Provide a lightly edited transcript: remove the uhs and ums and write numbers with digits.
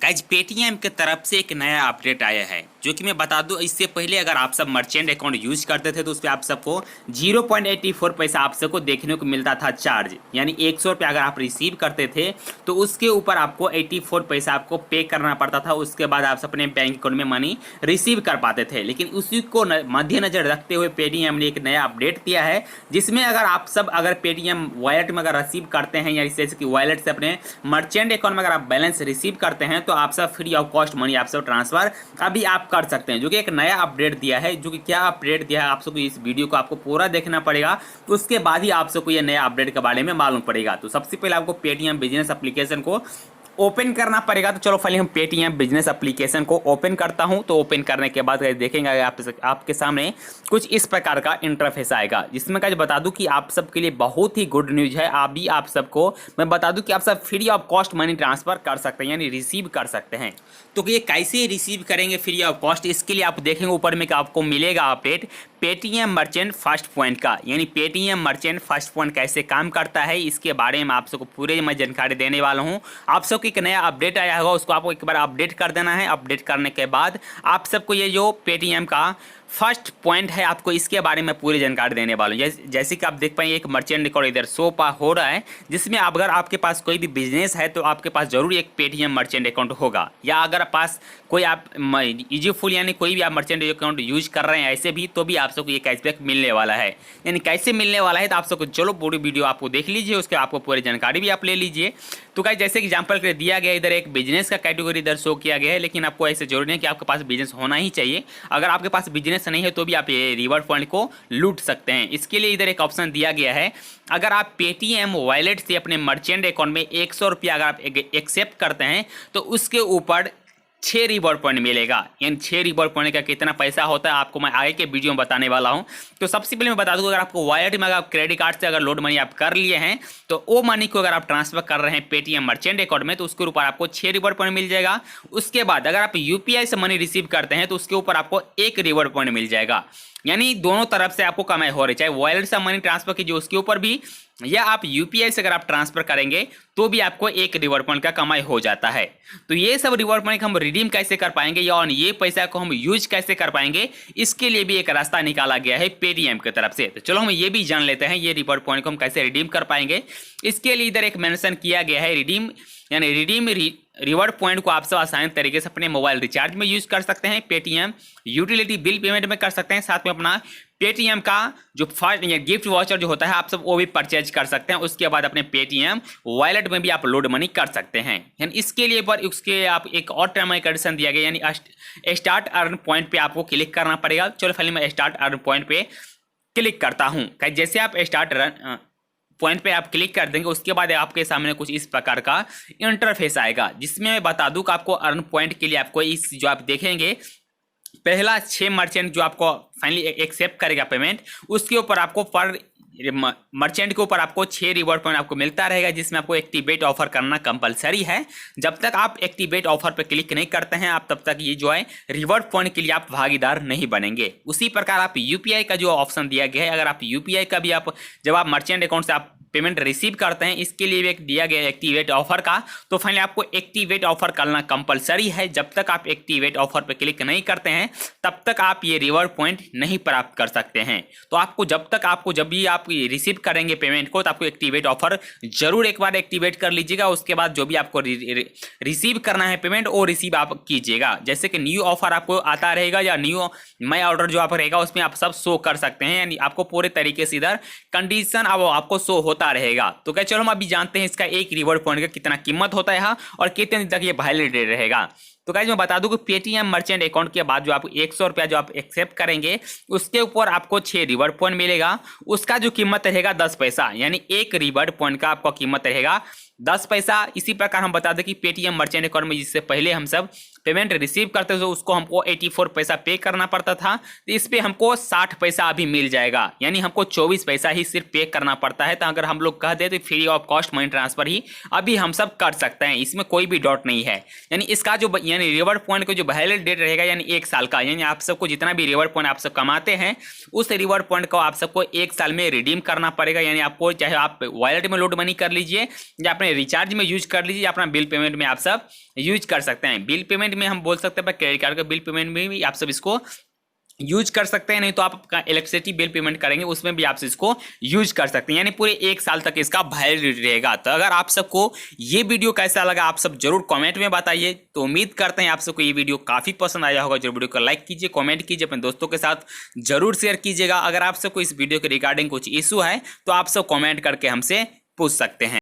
Guys Paytm की तरफ से एक नया अपडेट आया है जो कि मैं बता दूं। इससे पहले अगर आप सब मर्चेंट अकाउंट यूज करते थे तो उस पर आप सबको 0.84 पैसा आप सबको देखने को मिलता था चार्ज, यानी 100 रुपये अगर आप रिसीव करते थे तो उसके ऊपर आपको 84 पैसा आपको पे करना पड़ता था। उसके बाद आप अपने बैंक अकाउंट में मनी रिसीव कर पाते थे। लेकिन उसी को मद्देनजर रखते हुए पेटीएम ने एक नया अपडेट दिया है जिसमें अगर पेटीएम वॉलेट में अगर रिसीव करते हैं या जैसे कि वॉलेट से अपने मर्चेंट अकाउंट में अगर आप बैलेंस रिसीव करते हैं तो आप सब फ्री ऑफ कॉस्ट मनी आप सब ट्रांसफर अभी आप कर सकते हैं, जो कि एक नया अपडेट दिया है। जो कि क्या अपडेट दिया है आप सबको इस वीडियो को आपको पूरा देखना पड़ेगा, उसके बाद ही आप सबको ये नया अपडेट के बारे में मालूम पड़ेगा। तो सबसे पहले आपको पेटीएम बिजनेस एप्लीकेशन को ओपन करना पड़ेगा। तो चलो पहले हम पेटीएम बिजनेस एप्लीकेशन को ओपन करता हूं। तो ओपन करने के बाद देखेंगे आपके सामने कुछ इस प्रकार का इंटरफेस आएगा, जिसमें क्या बता दूं कि आप सबके लिए बहुत ही गुड न्यूज है। अभी आप सबको मैं बता दूं कि आप सब free of cost money transfer कर सकते हैं, यानी रिसीव कर सकते हैं। तो ये कैसे रिसीव करेंगे फ्री ऑफ कॉस्ट, इसके लिए आप देखेंगे ऊपर में कि आपको मिलेगा update Paytm merchant first point का। यानी पेटीएम मर्चेंट फर्स्ट पॉइंट कैसे काम करता है इसके बारे में आप सबको पूरे मैं जानकारी देने वाला हूं। आप सबको एक नया अपडेट आया होगा, उसको आपको एक बार अपडेट कर देना है। अपडेट करने के बाद आप सबको ये जो पेटीएम का फर्स्ट पॉइंट है आपको इसके बारे में पूरी जानकारी देने वाला हूँ। जैसे कि आप देख पाएंगे एक मर्चेंट अकाउंट इधर शो हो रहा है, जिसमें अगर आपके पास कोई भी बिजनेस है तो आपके पास जरूर एक पेटीएम मर्चेंट अकाउंट होगा, या अगर पास कोई आप ईजीफुल यानी कोई भी आप मर्चेंट अकाउंट यूज कर रहे हैं ऐसे भी, तो भी आप सबको ये कैशबैक मिलने वाला है। यानी कैसे मिलने वाला है तो आप सबको चलो पूरी वीडियो आपको देख लीजिए, उसके आपको पूरी जानकारी भी आप ले लीजिए। तो गाइस जैसे एग्जांपल के लिए दिया गया इधर एक बिजनेस का कैटेगरी इधर शो किया गया है, लेकिन आपको ऐसे जरूरी नहीं कि आपके पास बिजनेस होना ही चाहिए। अगर आपके पास बिजनेस नहीं है तो भी आप ये रिवॉर्ड पॉइंट को लूट सकते हैं। इसके लिए इधर एक ऑप्शन दिया गया है, अगर आप पेटीएम वॉलेट से अपने मर्चेंट अकाउंट में 100 रुपया अगर आप एक्सेप्ट करते हैं तो उसके ऊपर 6 रिवॉर्ड पॉइंट मिलेगा। यानी 6 रिवॉर्ड पॉइंट का कितना पैसा होता है आपको मैं आगे के वीडियो में बताने वाला हूं। तो सबसे पहले मैं बता दूं, अगर आपको वॉलेट में अगर क्रेडिट कार्ड से अगर लोड मनी आप कर लिए हैं तो वो मनी को अगर आप ट्रांसफर कर रहे हैं पेटीएम मर्चेंट अकाउंट में तो उसके ऊपर आपको 6 रिवॉर्ड पॉइंट मिल जाएगा। उसके बाद अगर आप यूपीआई से मनी रिसीव करते हैं तो उसके ऊपर आपको 1 रिवॉर्ड पॉइंट मिल जाएगा। यानी दोनों तरफ से आपको कमाई हो रही, चाहे वॉलेट से मनी ट्रांसफर कीजिए उसके ऊपर भी, या आप यूपीआई से अगर आप ट्रांसफर करेंगे तो भी आपको 1 रिवॉर्ड पॉइंट का कमाई हो जाता है। तो ये सब रिवॉर्ड पॉइंट हम रिडीम कैसे कर पाएंगे या और ये पैसा को हम यूज कैसे कर पाएंगे, इसके लिए भी एक रास्ता निकाला गया है पेटीएम की तरफ से। तो चलो हम ये भी जान लेते हैं ये रिवॉर्ड पॉइंट को हम कैसे रिडीम कर पाएंगे। इसके लिए इधर एक मेंशन किया गया है रिडीम, यानी रिडीम रिवॉर्ड पॉइंट को आप सब आसानी तरीके से अपने मोबाइल रिचार्ज में यूज कर सकते हैं, पेटीएम यूटिलिटी बिल पेमेंट में कर सकते हैं, साथ में अपना पेटीएम का जो फर्स्ट गिफ्ट वाउचर जो होता है आप सब वो भी परचेज कर सकते हैं। उसके बाद अपने पेटीएम वॉलेट में भी आप लोड मनी कर सकते हैं। यानी इसके लिए पर उसके आप एक और टर्म एंड कंडीशन दिया गया, यानी स्टार्ट अर्न पॉइंट पे आपको क्लिक करना पड़ेगा। चलो पहले मैं स्टार्ट अर्न पॉइंट पे क्लिक करता हूँ। जैसे आप स्टार्ट पॉइंट पे आप क्लिक कर देंगे उसके बाद आपके सामने कुछ इस प्रकार का इंटरफेस आएगा, जिसमें मैं बता दूं कि आपको अर्न पॉइंट के लिए आपको इस जो आप देखेंगे पहला 6 मर्चेंट जो आपको फाइनली एक्सेप्ट करेगा पेमेंट, उसके ऊपर आपको पर मर्चेंट के ऊपर आपको 6 रिवॉर्ड पॉइंट आपको मिलता रहेगा, जिसमें आपको एक्टिवेट ऑफर करना कंपलसरी है। जब तक आप एक्टिवेट ऑफर पर क्लिक नहीं करते हैं आप तब तक ये जो है रिवॉर्ड पॉइंट के लिए आप भागीदार नहीं बनेंगे। उसी प्रकार आप यूपीआई का जो ऑप्शन दिया गया है, अगर आप यूपीआई का भी आप जब आप मर्चेंट अकाउंट से आप पेमेंट रिसीव करते हैं, इसके लिए भी एक दिया गया एक्टिवेट ऑफर का। तो फाइनली आपको एक्टिवेट ऑफर करना कंपलसरी है। जब तक आप एक्टिवेट ऑफर पर क्लिक नहीं करते हैं तब तक आप ये रिवॉर्ड पॉइंट नहीं प्राप्त कर सकते हैं। तो आपको जब भी आप रिसीव करेंगे पेमेंट को तो आपको एक्टिवेट ऑफर जरूर एक बार एक्टिवेट कर लीजिएगा। उसके बाद जो भी आपको रिसीव करना है पेमेंट वो रिसीव आप कीजिएगा। जैसे कि न्यू ऑफर आपको आता रहेगा या न्यू माई ऑर्डर जो आप रहेगा उसमें आप सब शो कर सकते हैं, यानी आपको पूरे तरीके से इधर कंडीशन अब आपको शो होता रहेगा। तो क्या चलो हम अभी जानते हैं इसका एक रिवॉर्ड पॉइंट का कितना कीमत होता है और कितने दिन तक ये वैलिड रहेगा। तो गाइस मैं बता दूं कि पेटीएम मर्चेंट अकाउंट के बाद जो आप 100 रुपया जो आप एक्सेप्ट करेंगे उसके ऊपर आपको 6 रिवॉर्ड पॉइंट मिलेगा। उसका जो कीमत रहेगा 10 पैसा, यानी एक रिवॉर्ड पॉइंट का आपका कीमत रहेगा 10 पैसा। इसी प्रकार हम बता दें कि पेटीएम मर्चेंट अकाउंट में जिससे पहले हम सब पेमेंट रिसीव करते थे उसको हमको 84 पैसा पे करना पड़ता था, तो इस पे हमको 60 पैसा अभी मिल जाएगा, यानी हमको 24 पैसा ही सिर्फ पे करना पड़ता है। तो अगर हम लोग कह दे तो free of cost money transfer ही अभी हम सब कर सकते हैं, इसमें कोई भी डाउट नहीं है। यानी इसका जो यानी रिवॉर्ड पॉइंट का जो वैलिड डेट रहेगा यानी 1 साल का, यानी आप सबको जितना भी रिवॉर्ड पॉइंट आप सब कमाते हैं उस रिवॉर्ड पॉइंट को आप सबको 1 साल में रिडीम करना पड़ेगा। यानी आपको चाहे आप वॉलेट में लोड मनी कर लीजिए या अपने अपने रिचार्ज में यूज कर लीजिए, अपना बिल पेमेंट में आप सब यूज कर सकते हैं। बिल पेमेंट में हम बोल सकते हैं क्रेडिट कार्ड का बिल पेमेंट में भी आप सब इसको यूज कर सकते हैं, नहीं तो आप आपका इलेक्ट्रिसिटी बिल पेमेंट करेंगे उसमें भी आप इसको यूज कर सकते हैं, यानी पूरे 1 साल तक इसका वैलिडिटी रहेगा। तो अगर आप सबको ये वीडियो कैसा लगा आप सब जरूर कमेंट में बताइए। तो उम्मीद करते हैं आप सबको ये वीडियो काफी पसंद आया होगा। जो वीडियो को लाइक कीजिए, कमेंट कीजिए, अपने दोस्तों के साथ जरूर शेयर कीजिएगा। अगर आप सबको इस वीडियो के रिगार्डिंग कुछ इशू है तो आप सब कमेंट करके हमसे पूछ सकते हैं।